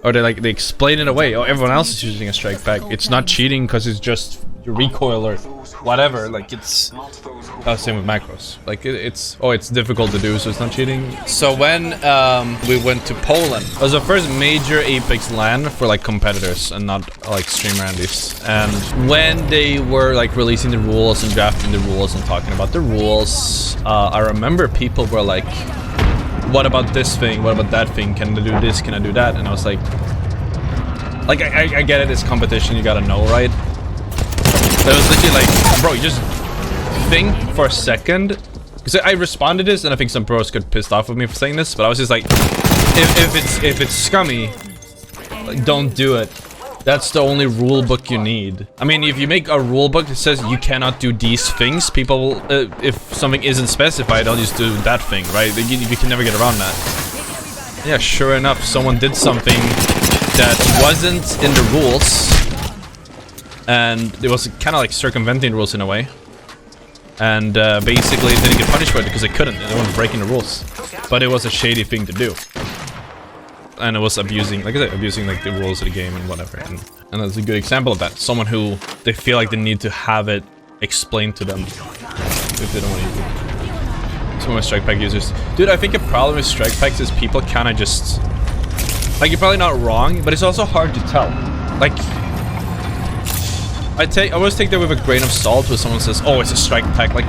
Or they explain it away. Oh, everyone else is using a strike pack. It's not cheating because it's just your recoil or whatever. Like it's same with macros. Like it's difficult to do, so it's not cheating. So when we went to Poland, it was the first major Apex LAN for like competitors and not like streamer Andys. And when they were like releasing the rules and drafting the rules and talking about the rules, I remember people were like, what about this thing? What about that thing? Can I do this? Can I do that? And I was like I get it, it's competition, you gotta know, right? But it was literally like, bro, you just think for a second. Because I responded this, and I think some pros got pissed off with me for saying this, but I was just like, if it's scummy, like, don't do it. That's the only rule book you need. I mean, if you make a rule book that says you cannot do these things, people, if something isn't specified, they'll just do that thing, right? You can never get around that. Yeah, sure enough, someone did something that wasn't in the rules, and it was kind of like circumventing the rules in a way. And basically didn't get punished for it because they couldn't. They weren't breaking the rules. But it was a shady thing to do. And it was abusing, like I said, abusing like the rules of the game and whatever. And that's a good example of that. Someone who they feel like they need to have it explained to them if they don't want to use it. Some of my strike pack users. Dude, I think a problem with strike packs is people kind of just... Like, you're probably not wrong, but it's also hard to tell. Like... I always take that with a grain of salt when someone says, oh, it's a strike pack. Like,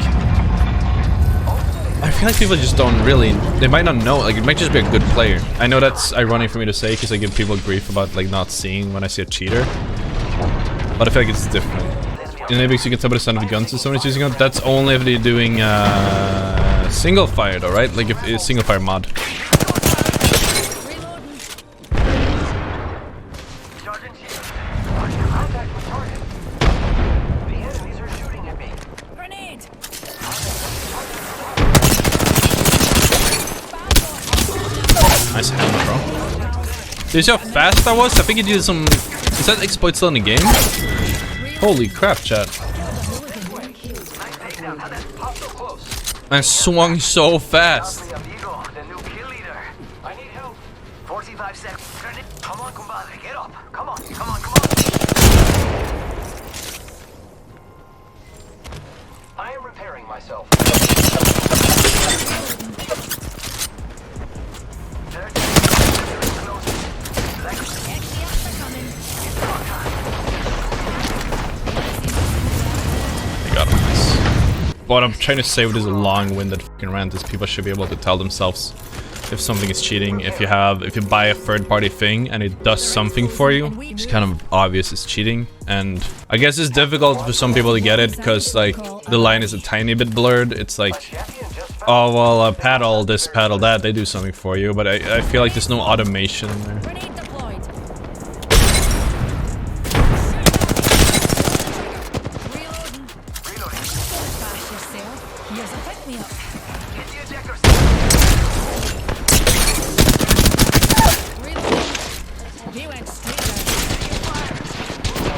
I feel like people just don't really, they might not know. Like, it might just be a good player. I know that's ironic for me to say because I give people grief about like not seeing when I see a cheater. But I feel like it's different. In Apex, you can tell by the sound of the guns if someone's using it. That's only if they're doing single fire though, right? Like if it's single fire mod. Nice hammer, bro. Did you see how fast that was? I think he did some... Is that exploit still in the game? Holy crap, chat. I swung so fast. I am repairing myself. What I'm trying to say with this long-winded fucking rant is people should be able to tell themselves if something is cheating. If you buy a third-party thing and it does something for you, it's kind of obvious it's cheating. And I guess it's difficult for some people to get it because like the line is a tiny bit blurred. It's like, oh well, paddle this, paddle that, they do something for you. But I feel like there's no automation in there.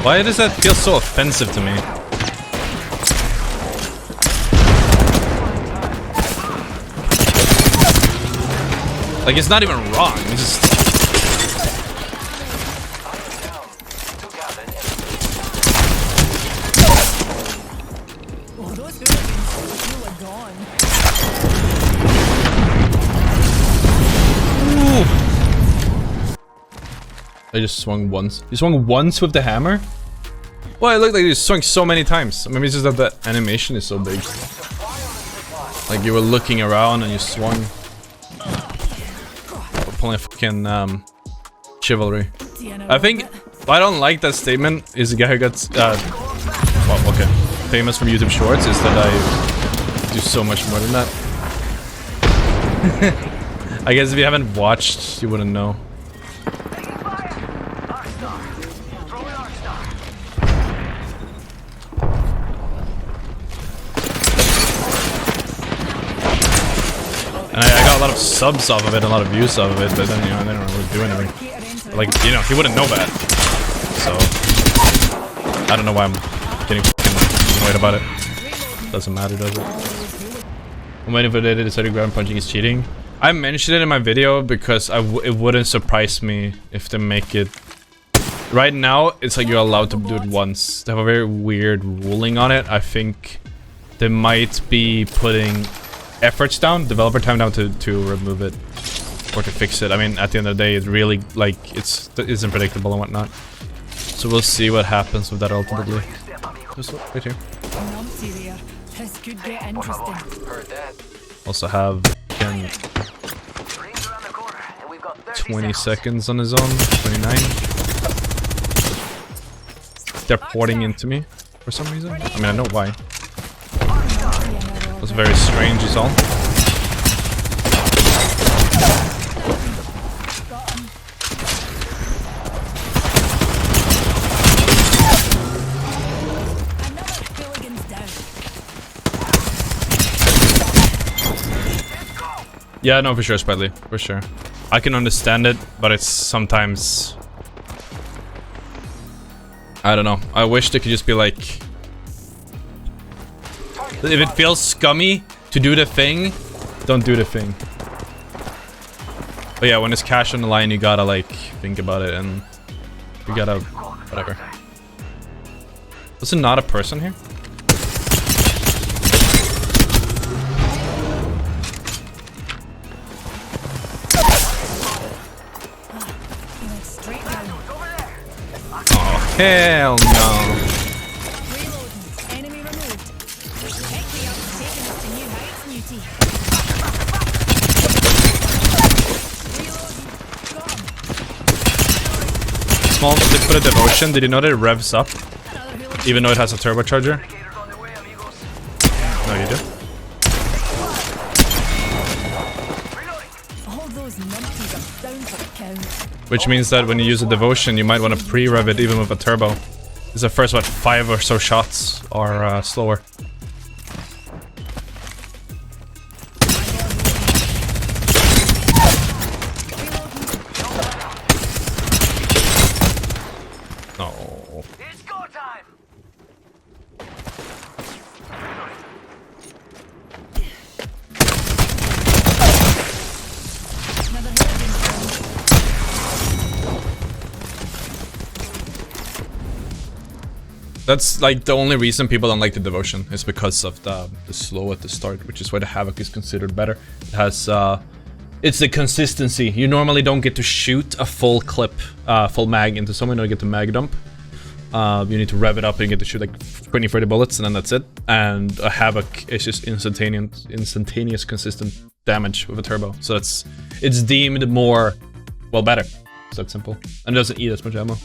Why does that feel so offensive to me? Like, it's not even wrong, it's just... I just swung once. You swung once with the hammer? Well, it looked like you swung so many times. Maybe it's just that the animation is so big. Like you were looking around and you swung. Pulling a fucking chivalry. I think why I don't like that statement is the guy who got well, okay, famous from YouTube Shorts is that I do so much more than that. I guess if you haven't watched, you wouldn't know. And I got a lot of subs off of it, a lot of views off of it, but then, you know, I didn't really do anything. But, like, you know, he wouldn't know that. So, I don't know why I'm getting fucking annoyed about it. Doesn't matter, does it? I'm waiting for the day to decide ground punching is cheating. I mentioned it in my video because it wouldn't surprise me if they make it. Right now, it's like you're allowed to do it once. They have a very weird ruling on it. I think they might be putting efforts down, developer time down to remove it or to fix it. I mean, at the end of the day, it's really like it isn't predictable and whatnot. So we'll see what happens with that ultimately. Just right here. This could get interesting. Also have 20 seconds on his own. 29. They're porting into me for some reason. I mean, I know why. It was very strange, is all. Yeah, no, for sure, Spidely. For sure. I can understand it, but it's sometimes... I don't know. I wish they could just be like... If it feels scummy to do the thing, don't do the thing. But yeah, when it's cash on the line, you gotta like think about it and you gotta... whatever. Was it not a person here? Hell no. Enemy removed. Taking us to new heights, Newty. Small tip for the devotion. Did you know that it revs up? Even though it has a turbocharger? No, you do? All those numpties are down for the count. Which means that when you use a devotion, you might want to pre-rev it even with a turbo. It's the first, what, 5 or so shots are slower. No. It's go time. That's like the only reason people don't like the devotion is because of the slow at the start, which is why the Havoc is considered better. It has it's the consistency. You normally don't get to shoot a full clip, full mag into someone. You don't get to mag dump. You need to rev it up and you get to shoot like 20-30 bullets, and then that's it. And a Havoc is just instantaneous consistent damage with a turbo. So it's deemed more, well, better. It's that simple, and it doesn't eat as much ammo.